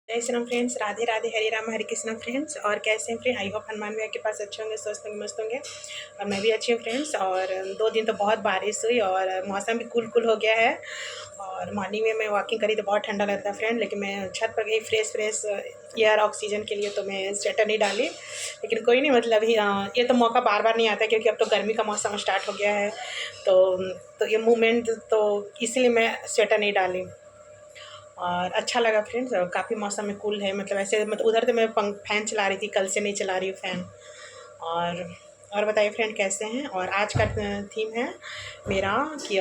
जय श्री राम फ्रेंड्स, राधे राधे, हरे राम हरे कृष्णा फ्रेंड्स। और कैसे हैं फ्रेंड? आई होप हनुमान भैया के पास अच्छे होंगे, स्वस्थ होंगे, मस्त होंगे। और मैं भी अच्छी हूँ फ्रेंड्स। और 2 दिन तो बहुत बारिश हुई और मौसम भी कूल कूल हो गया है। और मॉर्निंग में मैं वॉकिंग करी तो बहुत ठंडा लगता है फ्रेंड, लेकिन मैं छत पर गई फ्रेश एयर ऑक्सीजन के लिए, तो मैं स्वेटर नहीं डाली। लेकिन कोई नहीं, मतलब ये तो मौका बार बार नहीं आता, क्योंकि अब तो गर्मी का मौसम स्टार्ट हो गया है। तो ये मूवमेंट तो इसलिए मैं स्वेटर नहीं डाली। और अच्छा लगा फ्रेंड्स, काफ़ी मौसम में कूल है, मतलब ऐसे, मतलब उधर तो मैं फ़ैन चला रही थी, कल से नहीं चला रही हूँ फ़ैन। और और बताइए फ्रेंड, कैसे हैं? और आज का थीम है मेरा कि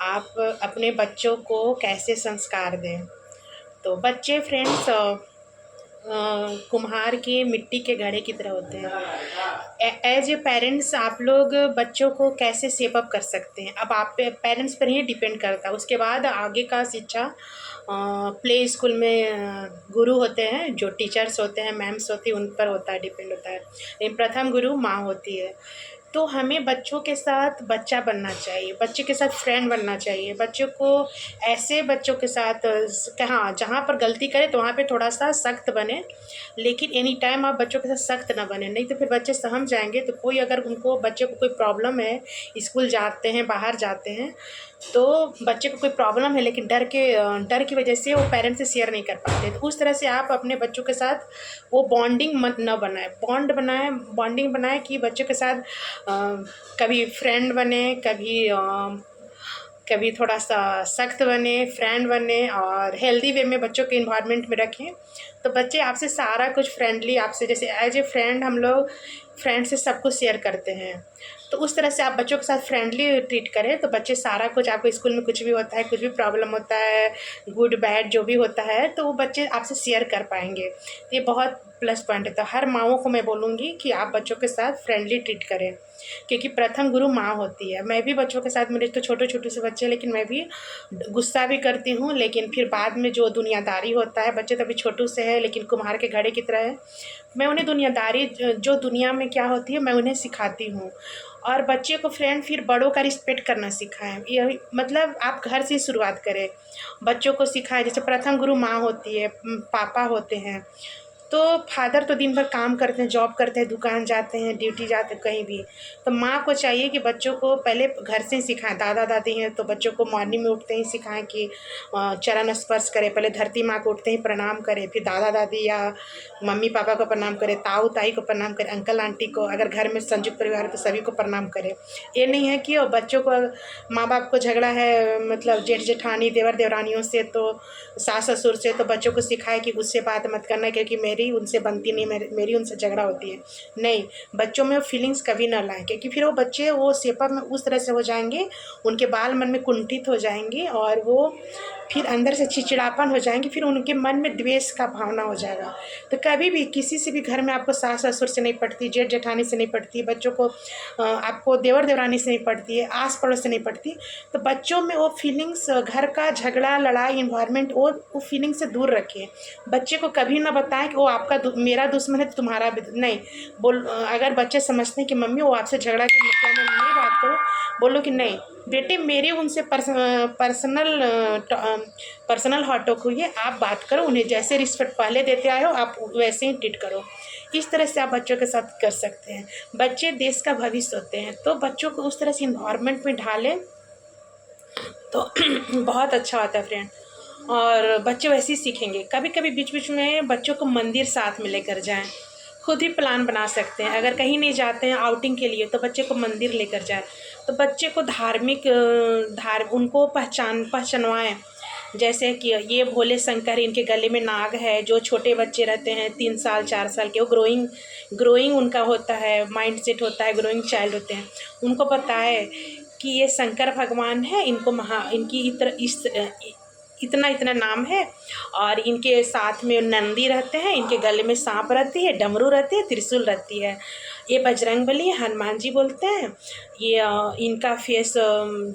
आप अपने बच्चों को कैसे संस्कार दें। तो बच्चे फ्रेंड्स कुम्हार के मिट्टी के घड़े की तरह होते हैं। एज ए पेरेंट्स आप लोग बच्चों को कैसे शेप अप कर सकते हैं, अब आप पेरेंट्स पर ही डिपेंड करता है। उसके बाद आगे का शिक्षा प्ले स्कूल में गुरु होते हैं, जो टीचर्स होते हैं, मैम्स होती हैं, उन पर होता है, डिपेंड होता है। लेकिन प्रथम गुरु माँ होती है। तो हमें बच्चों के साथ बच्चा बनना चाहिए, बच्चे के साथ फ्रेंड बनना चाहिए। बच्चों को ऐसे बच्चों के साथ हाँ, जहाँ पर गलती करे तो वहाँ पे थोड़ा सा सख्त बने, लेकिन एनी टाइम आप बच्चों के साथ सख्त ना बने, नहीं तो फिर बच्चे सहम जाएंगे। तो कोई अगर उनको बच्चे को कोई प्रॉब्लम है, स्कूल जाते हैं, बाहर जाते हैं, तो बच्चे को कोई प्रॉब्लम है, लेकिन डर की वजह से वो पेरेंट्स से शेयर नहीं कर पाते। तो उस तरह से आप अपने बच्चों के साथ वो बॉन्डिंग मत न बनाए, बॉन्डिंग बनाए कि बच्चों के साथ कभी फ्रेंड बने, कभी थोड़ा सा सख्त बने, फ्रेंड बने, और हेल्दी वे में बच्चों के इन्वायरमेंट में रखें। तो बच्चे आपसे सारा कुछ फ्रेंडली, आपसे जैसे एज ए फ्रेंड, हम लोग फ्रेंड से सब कुछ शेयर करते हैं, तो उस तरह से आप बच्चों के साथ फ्रेंडली ट्रीट करें। तो बच्चे सारा कुछ, आपको स्कूल में कुछ भी होता है, कुछ भी प्रॉब्लम होता है, गुड बैड जो भी होता है, तो वो बच्चे आपसे शेयर कर पाएंगे। तो ये बहुत प्लस पॉइंट है। तो हर माँओं को मैं बोलूँगी कि आप बच्चों के साथ फ्रेंडली ट्रीट करें, क्योंकि प्रथम गुरु माँ होती है। मैं भी बच्चों के साथ, मेरे तो छोटे छोटे से बच्चे, लेकिन मैं भी गुस्सा भी करती हूँ, लेकिन फिर बाद में जो दुनियादारी होता है, बच्चे तो अभी छोटू से है, लेकिन कुम्हार के घड़े की तरह है। मैं उन्हें दुनियादारी, जो दुनिया में क्या होती है, मैं उन्हें सिखाती हूँ। और बच्चे को फ्रेंड फिर बड़ों का रिस्पेक्ट करना सिखाएं। यही मतलब आप घर से ही शुरुआत करें, बच्चों को सिखाएं। जैसे प्रथम गुरु माँ होती है, पापा होते हैं। तो फादर तो दिन भर काम करते हैं, जॉब करते हैं, दुकान जाते हैं, ड्यूटी जाते हैं, कहीं भी। तो माँ को चाहिए कि बच्चों को पहले घर से ही सिखाएं। दादा दादी हैं तो बच्चों को मॉर्निंग में उठते ही सिखाएं कि चरण स्पर्श करें, पहले धरती माँ को उठते ही प्रणाम करें, फिर दादा दादी या मम्मी पापा को प्रणाम करें, ताऊ ताई को प्रणाम करें, अंकल आंटी को, अगर घर में संयुक्त परिवार है तो सभी को प्रणाम करें। ये नहीं है कि बच्चों को, माँ बाप को झगड़ा है, मतलब जेठ जेठानी, देवर देवरानियों से, तो सास ससुर से, तो बच्चों को सिखाए कि उससे बात मत करना, क्योंकि मेरी उनसे बनती नहीं, मेरी उनसे झगड़ा होती है। नहीं, बच्चों में वो फीलिंग्स कभी ना लाएं, क्योंकि फिर वो बच्चे वो शेपअप में उस तरह से हो जाएंगे, उनके बाल मन में कुंठित हो जाएंगे, और वो फिर अंदर से चिड़चिड़ापन हो जाएंगे, फिर उनके मन में द्वेष का भावना हो जाएगा। तो कभी भी किसी से भी घर में आपको सास ससुर से नहीं पड़ती, जेठ जेठानी से नहीं पड़ती, बच्चों को आपको देवर देवरानी से नहीं पड़ती है, आस पड़ोस से नहीं पड़ती, तो बच्चों में वो फीलिंग्स, घर का झगड़ा लड़ाई इन्वायरमेंट, वो फीलिंग से दूर रखें। बच्चे को कभी ना बताएं कि वो आपका मेरा दुश्मन है तो तुम्हारा भी नहीं। अगर बच्चे समझते हैं कि मम्मी वो आपसे झगड़ा के मुद्दा में नहीं बात करो, बोलो कि नहीं बेटे, मेरे उनसे पर्सनल हॉट टॉक हुई है, आप बात करो, उन्हें जैसे रिस्पेक्ट पहले देते आए हो आप वैसे ही ट्रीट करो। इस तरह से आप बच्चों के साथ कर सकते हैं। बच्चे देश का भविष्य होते हैं, तो बच्चों को उस तरह से इन्वायरमेंट में ढालें तो बहुत अच्छा होता है फ्रेंड। और बच्चे वैसे ही सीखेंगे। कभी कभी बीच बीच में बच्चों को मंदिर साथ में लेकर जाएं, खुद ही प्लान बना सकते हैं। अगर कहीं नहीं जाते हैं आउटिंग के लिए, तो बच्चे को मंदिर लेकर जाएं। तो बच्चे को उनको पहचानवाएं। जैसे कि ये भोले शंकर, इनके गले में नाग है। जो छोटे बच्चे रहते हैं 3 साल 4 साल के, वो ग्रोइंग उनका होता है, माइंड सेट होता है, ग्रोइंग चाइल्ड होते हैं। उनको पता है कि ये शंकर भगवान है, इनको इतना इतना नाम है, और इनके साथ में नंदी रहते हैं, इनके गले में सांप रहती है, डमरू रहती है, त्रिशूल रहती है। ये बजरंगबली हनुमान जी बोलते हैं। ये इनका फेस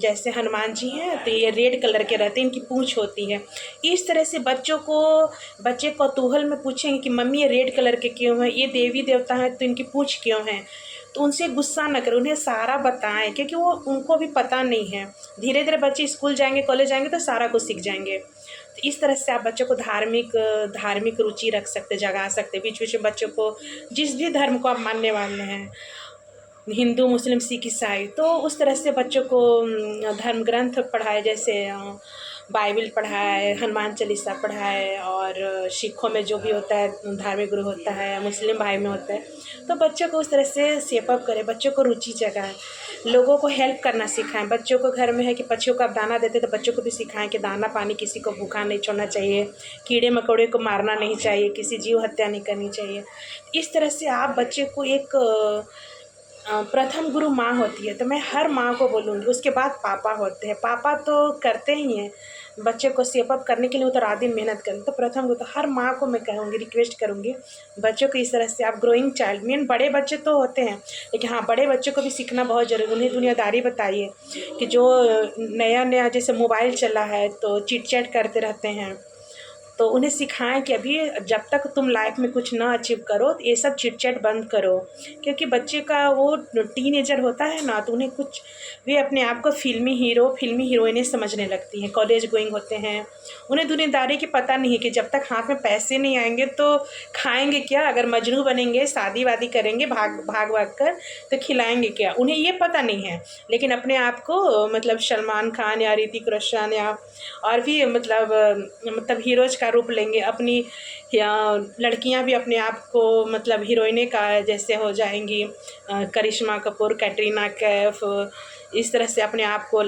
जैसे हनुमान जी हैं, तो ये रेड कलर के रहते हैं, इनकी पूंछ होती है। इस तरह से बच्चे कौतूहल में पूछेंगे कि मम्मी ये रेड कलर के क्यों है, ये देवी देवता है तो इनकी पूंछ क्यों है। तो उनसे गुस्सा न करें, उन्हें सारा बताएं, क्योंकि वो उनको भी पता नहीं है। धीरे धीरे बच्चे स्कूल जाएंगे, कॉलेज जाएंगे, तो सारा कुछ सीख जाएंगे। तो इस तरह से आप बच्चों को धार्मिक रुचि रख सकते, जगा सकते। बीच बीच में बच्चों को जिस भी धर्म को आप मानने वाले हैं, हिंदू, मुस्लिम, सिख, ईसाई, तो उस तरह से बच्चों को धर्म ग्रंथ पढ़ाए, जैसे बाइबिल पढ़ाए, हनुमान चालीसा पढ़ाए, और सिखों में जो भी होता है धार्मिक गुरु होता है, मुस्लिम भाई में होता है, तो बच्चों को उस तरह से शेप अप करें, बच्चों को रुचि जगाएं, लोगों को हेल्प करना सिखाएं। बच्चों को घर में है कि पक्षियों को आप दाना देते तो बच्चों को भी सिखाएं कि दाना पानी किसी को भूखा नहीं छोड़ना चाहिए, कीड़े मकोड़े को मारना नहीं चाहिए, किसी जीव हत्या नहीं करनी चाहिए। इस तरह से आप बच्चे को एक प्रथम गुरु माँ होती है, तो मैं हर माँ को बोलूँगी। उसके बाद पापा होते हैं, पापा तो करते ही हैं बच्चे को शेप अप करने के लिए, वो तो रात दिन मेहनत करें, तो प्रथम गुरु तो हर माँ को मैं कहूँगी, रिक्वेस्ट करूँगी बच्चों को इस तरह से आप ग्रोइंग चाइल्ड, मीन बड़े बच्चे तो होते हैं, लेकिन हाँ बड़े बच्चों को भी सीखना बहुत ज़रूरी। उन्हें दुनियादारी बताइए कि जो नया नया जैसे मोबाइल चला है तो चिट चैट करते रहते हैं, तो उन्हें सिखाएं कि अभी जब तक तुम लाइफ में कुछ ना अचीव करो तो ये सब चिट-चैट बंद करो। क्योंकि बच्चे का वो टीनेजर होता है ना, तो उन्हें कुछ वे अपने आप को फ़िल्मी हीरो, फ़िल्मी हीरोइनें समझने लगती हैं, कॉलेज गोइंग होते हैं। उन्हें दुनियादारी की पता नहीं है कि जब तक हाथ में पैसे नहीं आएँगे तो खाएँगे क्या? अगर मजनू बनेंगे, शादी-वादी करेंगे भाग-भाग कर, तो खिलाएँगे क्या? उन्हें ये पता नहीं है। लेकिन अपने आप को मतलब सलमान खान या ऋतिक रोशन या और भी मतलब हीरोज़ का रूप लेंगे। अपनी या लड़कियां भी अपने आप को मतलब हीरोइने का जैसे हो जाएंगी, करिश्मा कपूर, कैटरीना कैफ, इस तरह से अपने आप को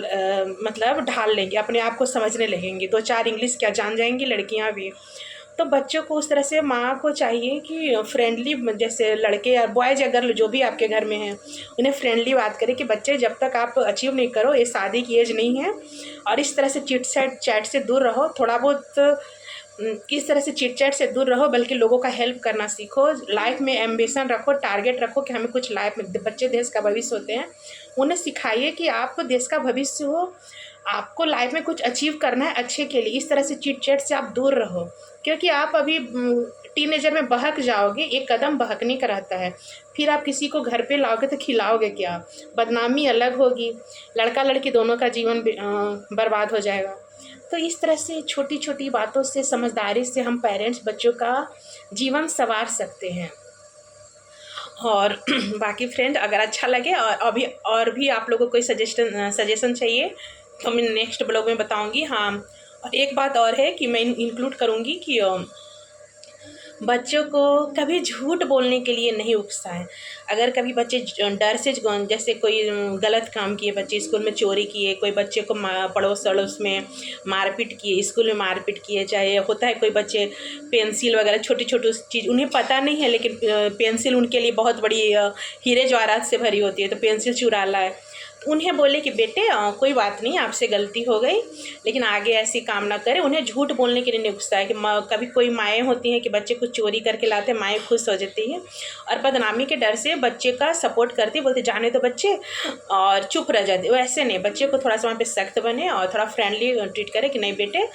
मतलब ढाल लेंगे, अपने आप को समझने लगेंगी, 2-4 इंग्लिश क्या जान जाएंगी लड़कियां भी। तो बच्चों को उस तरह से माँ को चाहिए कि फ्रेंडली, जैसे लड़के या बॉयज़ या गर्ल जो भी आपके घर में हैं, उन्हें फ्रेंडली बात करें कि बच्चे जब तक आप अचीव नहीं करो, ये शादी की एज नहीं है, और इस तरह से चिट चैट से दूर रहो, थोड़ा बहुत इस तरह से चिट चैट से दूर रहो, बल्कि लोगों का हेल्प करना सीखो। लाइफ में एम्बिशन रखो, टारगेट रखो कि हमें कुछ लाइफ में, बच्चे देश का भविष्य होते हैं, उन्हें सिखाइए कि आप देश का भविष्य हो, आपको लाइफ में कुछ अचीव करना है अच्छे के लिए। इस तरह से चिट चैट से आप दूर रहो, क्योंकि आप अभी टीनेजर में बहक जाओगे, एक कदम बहकने का रहता है, फिर आप किसी को घर पे लाओगे तो खिलाओगे क्या? बदनामी अलग होगी, लड़का लड़की दोनों का जीवन बर्बाद हो जाएगा। तो इस तरह से छोटी छोटी बातों से, समझदारी से हम पेरेंट्स बच्चों का जीवन संवार सकते हैं। और बाकी फ्रेंड, अगर अच्छा लगे और भी आप लोगों को कोई सजेशन चाहिए तो मैं नेक्स्ट ब्लॉग में बताऊंगी। हाँ, और एक बात और है कि मैं इंक्लूड करूंगी कि बच्चों को कभी झूठ बोलने के लिए नहीं उकसाएं। अगर कभी बच्चे डर से, जैसे कोई गलत काम किए, बच्चे स्कूल में चोरी किए, कोई बच्चे को पड़ोस अड़ोस में मारपीट किए, स्कूल में मारपीट किए, चाहे होता है कोई बच्चे पेंसिल वगैरह छोटी छोटी चीज़ उन्हें पता नहीं है, लेकिन पेंसिल उनके लिए बहुत बड़ी हीरे जवाहरात से भरी होती है, तो पेंसिल चुरा लाए, तो उन्हें बोले कि बेटे कोई बात नहीं, आपसे गलती हो गई, लेकिन आगे ऐसी काम ना करें। उन्हें झूठ बोलने के लिए नहीं उकसाए कि कभी कोई माएँ होती हैं कि बच्चे कुछ चोरी करके लाते हैं, माएँ खुश हो जाती हैं और बदनामी के डर से बच्चे का सपोर्ट करती, बोलते जाने तो बच्चे, और चुप रह जाते। वैसे नहीं, बच्चे को थोड़ा सा वहाँ पे सख्त बने और थोड़ा फ्रेंडली ट्रीट करें कि नहीं बेटे,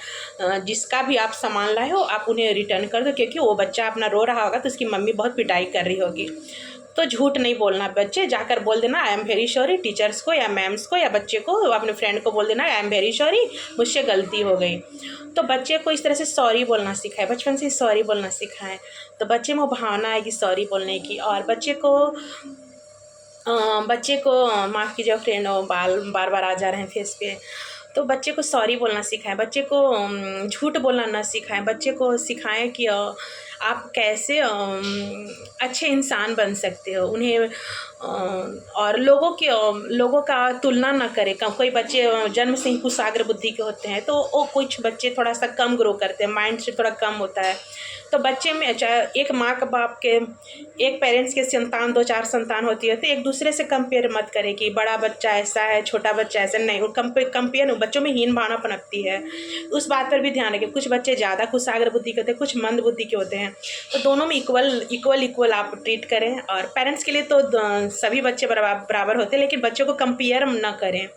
जिसका भी आप सामान लाए हो आप उन्हें रिटर्न कर दो, क्योंकि वो बच्चा अपना रो रहा होगा तो उसकी मम्मी बहुत पिटाई कर रही होगी। तो झूठ नहीं बोलना, बच्चे जाकर बोल देना I am very sorry, teachers को या मैम्स को या बच्चे को, अपने फ्रेंड को बोल देना आई एम वेरी सॉरी, मुझसे गलती हो गई। तो बच्चे को इस तरह से सॉरी बोलना सिखाए, बचपन से सॉरी बोलना सिखाएं, तो बच्चे में भावना आएगी सॉरी बोलने की। और बच्चे को माफ़ कीजिए फ्रेंड, बाल बार बार आ जा रहे हैं फेस पे, तो बच्चे को सॉरी बोलना सिखाएं, बच्चे को झूठ बोलना ना सिखाएं, बच्चे को सिखाएं कि आप कैसे अच्छे इंसान बन सकते हो। उन्हें और लोगों का तुलना ना करें। कोई बच्चे जन्म से ही कुशाग्र बुद्धि के होते हैं, तो वो कुछ बच्चे थोड़ा सा कम ग्रो करते हैं, माइंड से थोड़ा कम होता है, तो बच्चे में चाहे एक माँ का बाप के, एक पेरेंट्स के संतान 2-4 संतान होती है, तो एक दूसरे से कंपेयर मत करें कि बड़ा बच्चा ऐसा है, छोटा बच्चा ऐसा नहीं। वो कंपेयर बच्चों में हीन भावना पनपती है, उस बात पर भी ध्यान रखें। कुछ बच्चे ज़्यादा कुशाग्र बुद्धि के होते हैं, कुछ मंद बुद्धि के होते हैं, तो दोनों में इक्वल आप ट्रीट करें। और पेरेंट्स के लिए तो सभी बच्चे बराबर होते हैं, लेकिन बच्चों को कंपेयर ना करें।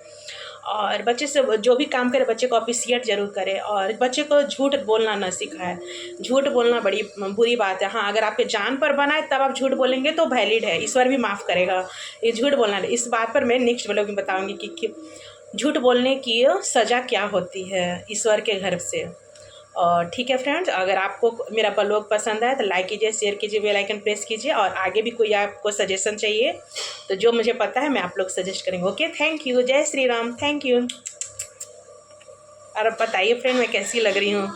और बच्चे से जो भी काम करे बच्चे को अप्रिशिएट ज़रूर करें, और बच्चे को झूठ बोलना ना सिखाए। झूठ बोलना बड़ी बुरी बात है। हाँ, अगर आपके जान पर बनाए तब आप झूठ बोलेंगे तो वैलिड है, ईश्वर भी माफ़ करेगा। ये झूठ बोलना, इस बात पर मैं नेक्स्ट ब्लॉग में बताऊँगी कि झूठ बोलने की सज़ा क्या होती है ईश्वर के घर से। और ठीक है फ्रेंड्स, अगर आपको मेरा ब्लॉग पसंद आए तो लाइक कीजिए, शेयर कीजिए, बेल आइकन प्रेस कीजिए, और आगे भी कोई आपको सजेशन चाहिए तो जो मुझे पता है मैं आप लोग सजेस्ट करेंगे। ओके, थैंक यू, जय श्री राम, थैंक यू। और अब बताइए फ्रेंड मैं कैसी लग रही हूँ।